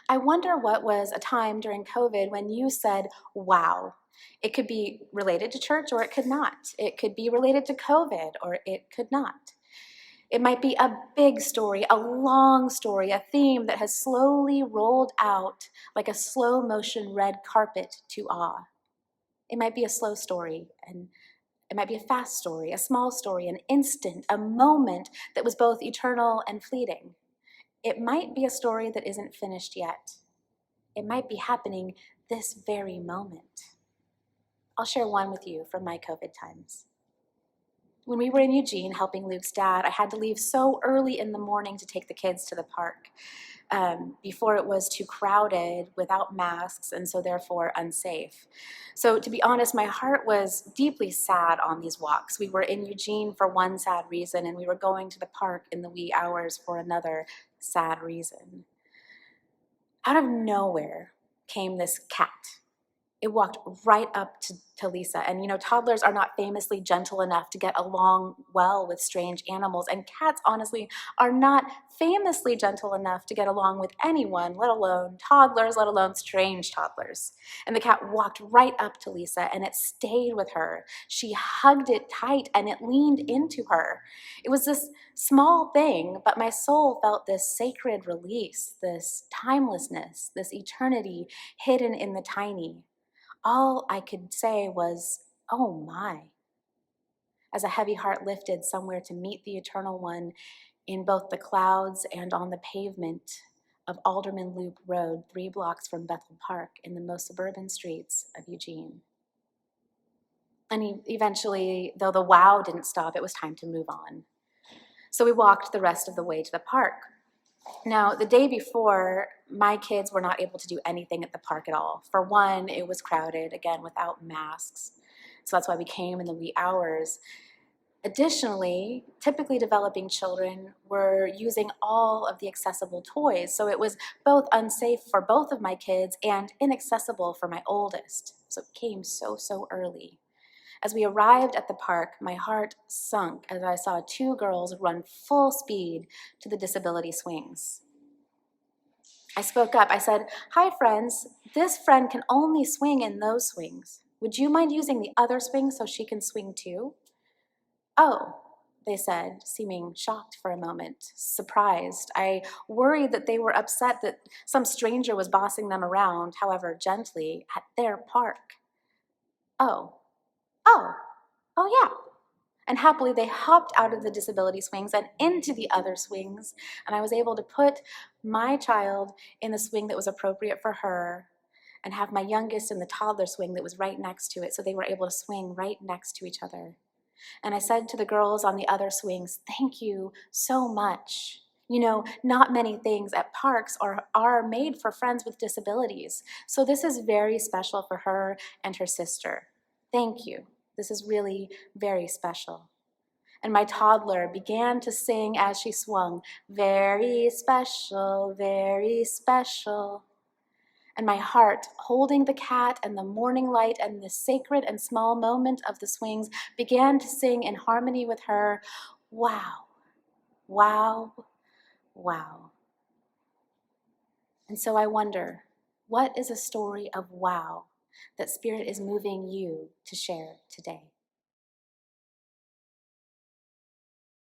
I wonder what was a time during COVID when you said, wow. It could be related to church or it could not. It could be related to COVID or it could not. It might be a big story, a long story, a theme that has slowly rolled out like a slow motion red carpet to awe. It might be a slow story, and it might be a fast story, a small story, an instant, a moment that was both eternal and fleeting. It might be a story that isn't finished yet. It might be happening this very moment. I'll share one with you from my COVID times. When we were in Eugene helping Luke's dad, I had to leave so early in the morning to take the kids to the park before it was too crowded without masks and so therefore unsafe. So to be honest, my heart was deeply sad on these walks. We were in Eugene for one sad reason and we were going to the park in the wee hours for another sad reason. Out of nowhere came this cat. It walked right up to Lisa. And toddlers are not famously gentle enough to get along well with strange animals. And cats, honestly, are not famously gentle enough to get along with anyone, let alone toddlers, let alone strange toddlers. And the cat walked right up to Lisa and it stayed with her. She hugged it tight and it leaned into her. It was this small thing, but my soul felt this sacred release, this timelessness, this eternity hidden in the tiny. All I could say was, oh my, as a heavy heart lifted somewhere to meet the Eternal One in both the clouds and on the pavement of Alderman Loop Road, 3 blocks from Bethel Park in the most suburban streets of Eugene. And eventually, though the wow didn't stop, it was time to move on. So we walked the rest of the way to the park. Now, the day before, my kids were not able to do anything at the park at all. For one, it was crowded, again, without masks. So that's why we came in the wee hours. Additionally, typically developing children were using all of the accessible toys. So it was both unsafe for both of my kids and inaccessible for my oldest. So it came so early. As we arrived at the park, my heart sunk as I saw 2 girls run full speed to the disability swings. I spoke up. I said, "Hi, friends. This friend can only swing in those swings. Would you mind using the other swing so she can swing too?" "Oh," they said, seeming shocked for a moment, surprised. I worried that they were upset that some stranger was bossing them around, however gently, at their park. "Oh. Oh, oh yeah." And happily they hopped out of the disability swings and into the other swings, and I was able to put my child in the swing that was appropriate for her and have my youngest in the toddler swing that was right next to it, so they were able to swing right next to each other. And I said to the girls on the other swings, "Thank you so much. Not many things at parks are made for friends with disabilities, so this is very special for her and her sister. Thank you. This is really very special." And my toddler began to sing as she swung, "Very special, very special." And my heart, holding the cat and the morning light and the sacred and small moment of the swings, began to sing in harmony with her, "Wow, wow, wow." And so I wonder, what is a story of wow that Spirit is moving you to share today?